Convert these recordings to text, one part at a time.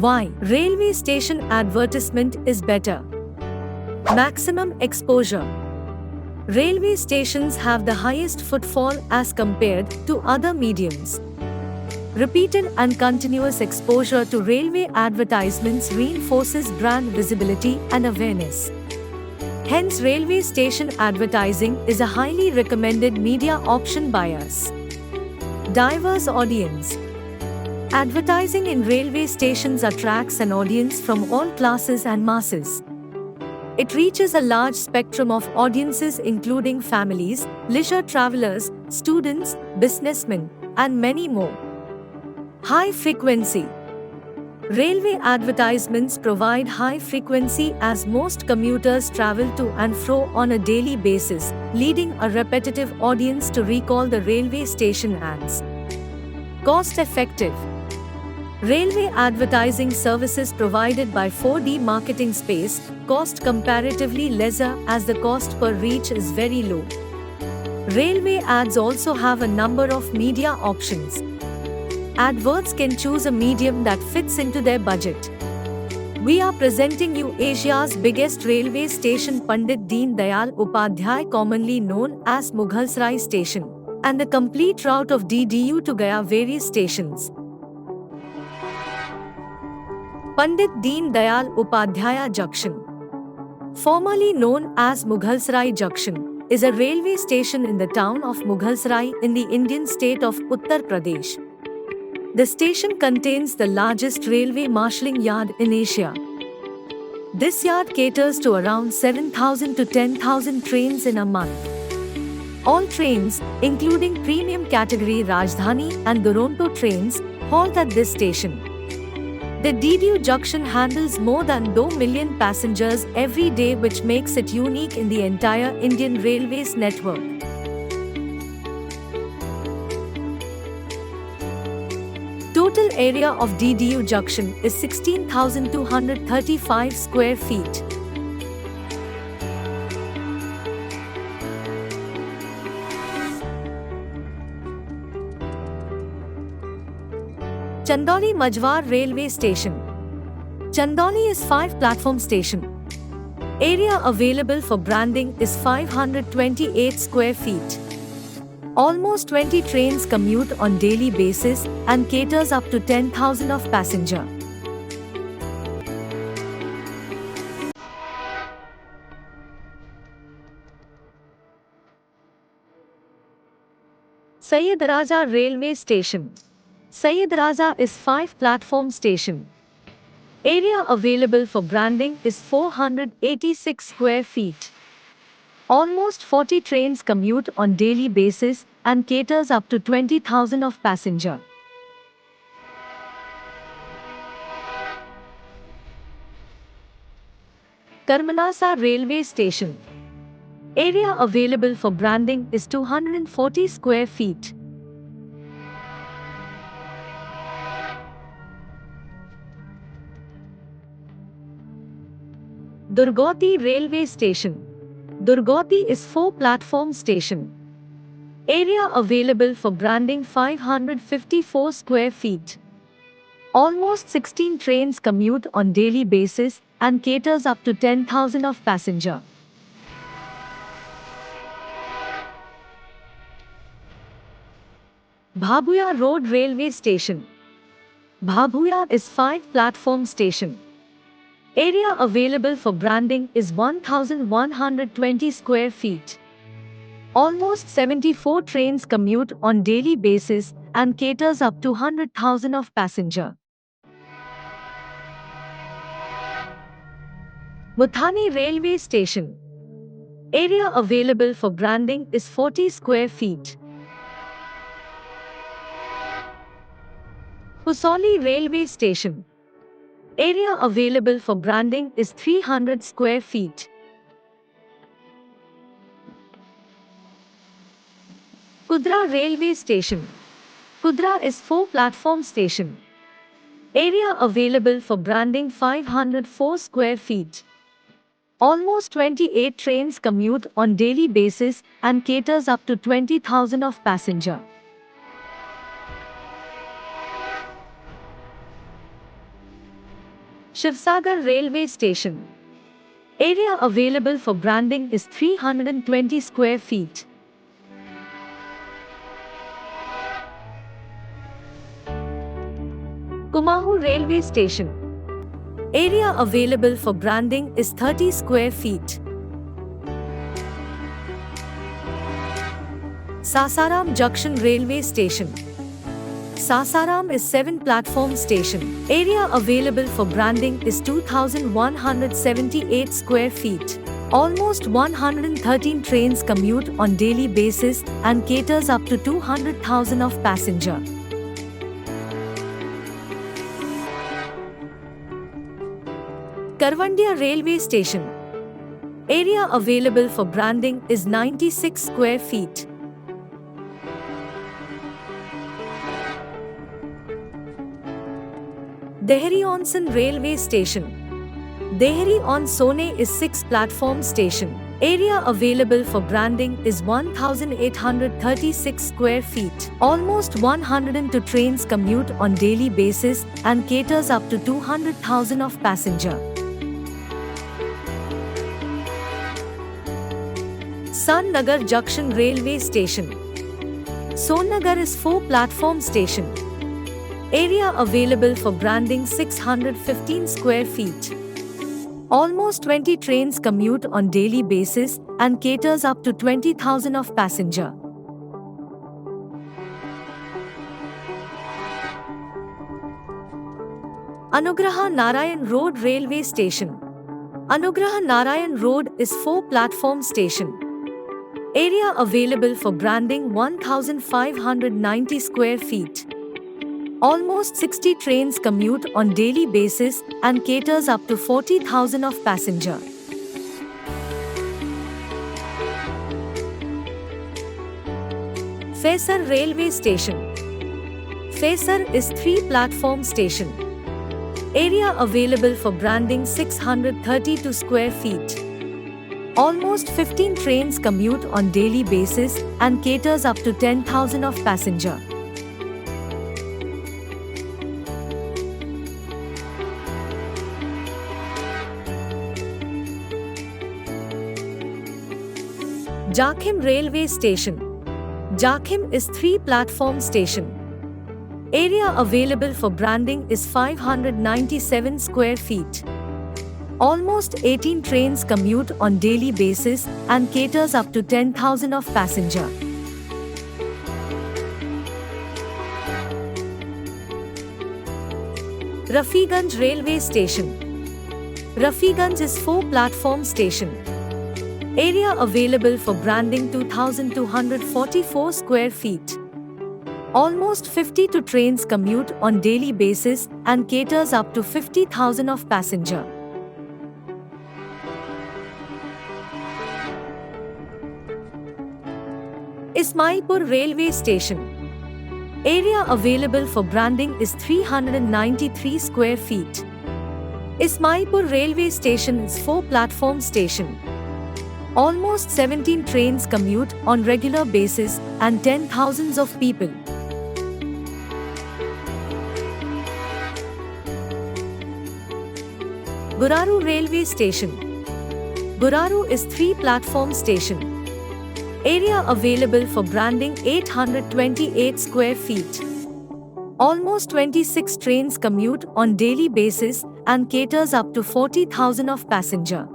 Why railway station advertisement is better? Maximum exposure. Railway stations have the highest footfall as compared to other mediums. Repeated and continuous exposure to railway advertisements reinforces brand visibility and awareness. Hence, railway station advertising is a highly recommended media option by us. Diverse audience. Advertising in railway stations attracts an audience from all classes and masses. It reaches a large spectrum of audiences including families, leisure travelers, students, businessmen, and many more. High frequency. Railway advertisements provide high frequency as most commuters travel to and fro on a daily basis, leading a repetitive audience to recall the railway station ads. Cost effective. Railway advertising services provided by 4D Marketing Space cost comparatively lesser as the cost per reach is very low. Railway ads also have a number of media options. Adverts can choose a medium that fits into their budget. We are presenting you Asia's biggest railway station, Pandit Deen Dayal Upadhyay, commonly known as Mughalsarai Station, and the complete route of DDU to Gaya various stations. Pandit Deen Dayal Upadhyaya Junction, formerly known as Mughalsarai Junction, is a railway station in the town of Mughalsarai in the Indian state of Uttar Pradesh. The station contains the largest railway marshalling yard in Asia. This yard caters to around 7,000 to 10,000 trains in a month. All trains, including premium category Rajdhani and Duronto trains, halt at this station. The DDU junction handles more than 2 million passengers every day, which makes it unique in the entire Indian Railways network. Total area of DDU junction is 16,235 square feet. Chandauli Majwar Railway Station. Chandauli is 5-platform station. Area available for branding is 528 square feet. Almost 20 trains commute on daily basis and caters up to 10,000 of passenger. Syed Raja Railway Station. Syed Raja is 5-platform station. Area available for branding is 486 square feet. Almost 40 trains commute on daily basis and caters up to 20,000 of passenger. Karmanasa Railway Station. Area available for branding is 240 square feet. Durgoti Railway Station. Durgoti is 4-platform station. Area available for branding 554 square feet. Almost 16 trains commute on daily basis and caters up to 10,000 of passenger. Bhabuya Road Railway Station. Bhabuya is 5-platform station. Area available for branding is 1,120 square feet. Almost 74 trains commute on daily basis and caters up to 100,000 of passenger. Muthani Railway Station. Area available for branding is 40 square feet. Pusauli Railway Station. Area available for branding is 300 square feet. Kudra Railway Station. Kudra is 4-platform station. Area available for branding 504 square feet. Almost 28 trains commute on daily basis and caters up to 20,000 of passenger. Shivsagar Railway Station. Area available for branding is 320 square feet. Kumahu Railway Station. Area available for branding is 30 square feet. Sasaram Junction Railway Station. Sasaram is 7-platform station. Area available for branding is 2,178 square feet. Almost 113 trains commute on daily basis and caters up to 200,000 of passenger. Karvandia Railway Station. Area available for branding is 96 square feet. Dehri-on-Son Railway Station. Dehri-on-Son is 6-platform station. Area available for branding is 1,836 square feet. Almost 102 trains commute on daily basis and caters up to 200,000 of passenger. Sonnagar Junction Railway Station. Sonnagar is 4-platform station. Area available for branding 615 square feet. Almost 20 trains commute on daily basis and caters up to 20,000 of passenger. Anugraha Narayan Road Railway Station. Anugraha Narayan Road is 4-platform station. Area available for branding 1,590 square feet. Almost 60 trains commute on daily basis and caters up to 40,000 of passenger. Faisar Railway Station. Faisar is 3-platform station. Area available for branding 632 square feet. Almost 15 trains commute on daily basis and caters up to 10,000 of passenger. Jakhim Railway Station. Jakhim is 3-platform station. Area available for branding is 597 square feet. Almost 18 trains commute on daily basis and caters up to 10,000 of passenger. Rafiganj Railway Station. Rafiganj is 4-platform station. Area available for branding 2,244 square feet. Almost 52 trains commute on daily basis and caters up to 50,000 of passenger. Ismailpur Railway Station. Area available for branding is 393 square feet. Ismailpur Railway Station is 4-platform station. Almost 17 trains commute on regular basis and 10,000s of people. Guraru Railway Station. Guraru is 3-platform station. Area available for branding 828 square feet. Almost 26 trains commute on daily basis and caters up to 40,000 of passenger.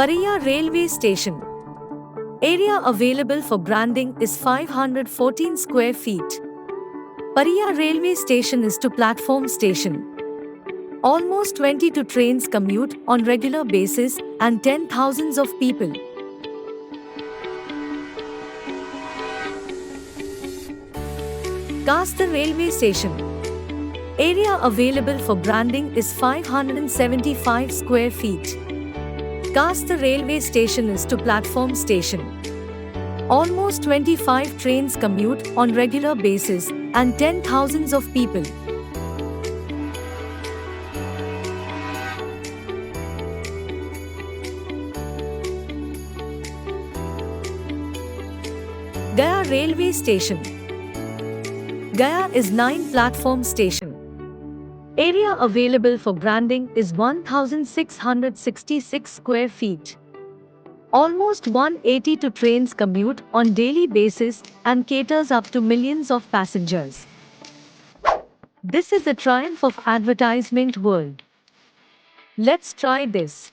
Pariya Railway Station. Area available for branding is 514 square feet. Pariya Railway Station is 2-platform station. Almost 22 trains commute on regular basis and 10,000s of people. Kastar Railway Station. Area available for branding is 575 square feet. Kastar Railway Station is 2-platform station. Almost 25 trains commute on regular basis and 10,000s of people. Gaya Railway Station. Gaya is 9 platform station. Area available for branding is 1666 square feet. Almost 182 trains commute on daily basis and caters up to millions of passengers. This is a triumph of advertisement world. Let's try this.